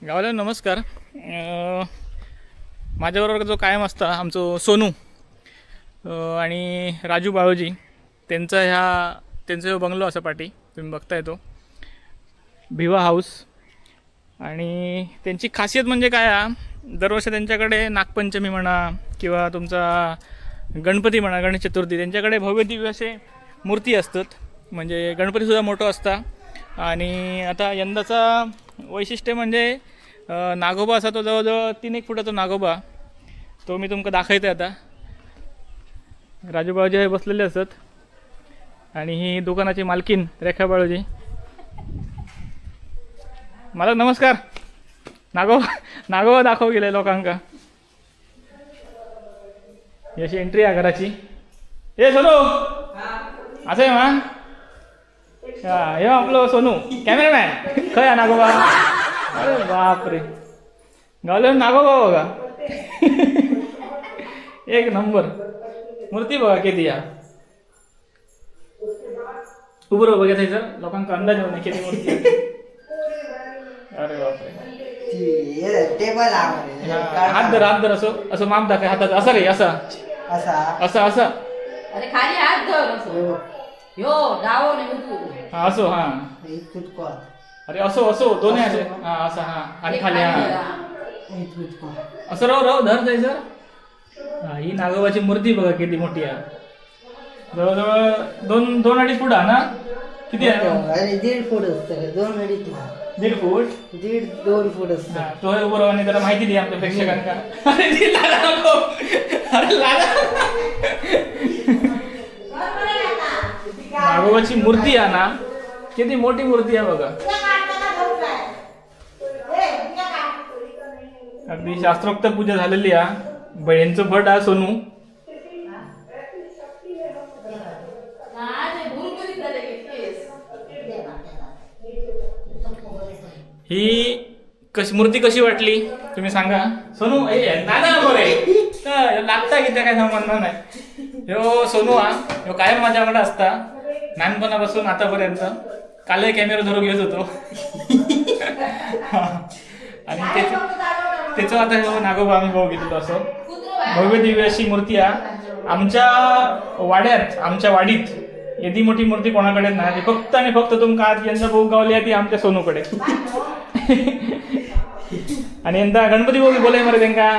गावाला नमस्कार. माझ्याबरोबर जो कायम असता आमचं सोनू आणि राजू बाळोजी त्यांचा बंगलो असा पाठी तुम्ही बघताय तो भिवा हाऊस. आणि त्यांची खासियत म्हणजे काय, दरवर्षी त्यांच्याकडे नागपंचमी म्हणा किंवा तुमचा गणपती म्हणा, गणेश चतुर्थी, त्यांच्याकडे भव्य दिव्य असे मूर्ती असतात. म्हणजे गणपतीसुद्धा मोठं असता. आणि आता यंदाचा वैशिष्ट्य म्हणजे नागोबा असा तो जवळजवळ 3-1 फुटाचा नागोबा तो मी तुमका दाखवते. आता राजू बाळोजी बसलेले असत आणि ही दुकानाची मालकीन रेखा बाळोजी. मला नमस्कार. नागोबा दाखव गेले लोकांका. याची एंट्री आहे घराची. ए सोनू असं आहे मा हे आपलं सोनू कॅमेरामॅन खय नागोबा. अरे बापरे गावले नागोबा बघा. एक नंबर मूर्ती बघा किती या उभं बघायचं सर लोकांना अंदाज होऊ नये किती मूर्ती. अरे बापरे हात धर असो असं माप दाखव हातात असं रे असं असं असं असो हा. अरे असो असो दोन्ही असे हा असं हा आणि खाली हा असं राव धर जायचं. हा ही नागोबाची मूर्ती बघा किती मोठी आहे. जवळजवळ 2-2.5 फूट ना किती आहे. 1.5 फूट असतं. 2.5 1.5 फूट 1.5-2 फूट असतं. तो बरोबर आणि त्याला माहिती दे आमच्या प्रेक्षकांना. नागोबाची मूर्ती आहे ना किती मोठी मूर्ती आहे बघा. अगदी शास्त्रोक्त पूजा झालेली आहे. बहिणींचं भट आहे सोनू. ही मूर्ती कशी वाटली तुम्ही सांगा. सोनू लागता की त्या काय म्हणणार नाही. ह्यो सोनू ह्यो कायम माझ्याकडे असता लहानपणापासून आतापर्यंत. कालही कॅमेरा धरून घेत होतो. आणि त्याचं आता ह्यो नागोबा आम्ही बघितलो असं भव्य दिव्य अशी मूर्ती आहे. आमच्या वाडीत एदी मोठी मूर्ती कोणाकडे नाही. फक्त आणि फक्त तुमका आज यंदा भाऊ गावली आहे ती आमच्या सोनूकडे. आणि यंदा गणपती भाऊ बोलाय मरे त्यांका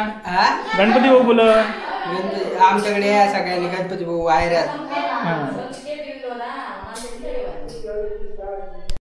गणपती भाऊ बोल आमच्याकडे सगळ्यांनी गणपती भाऊ बाहेर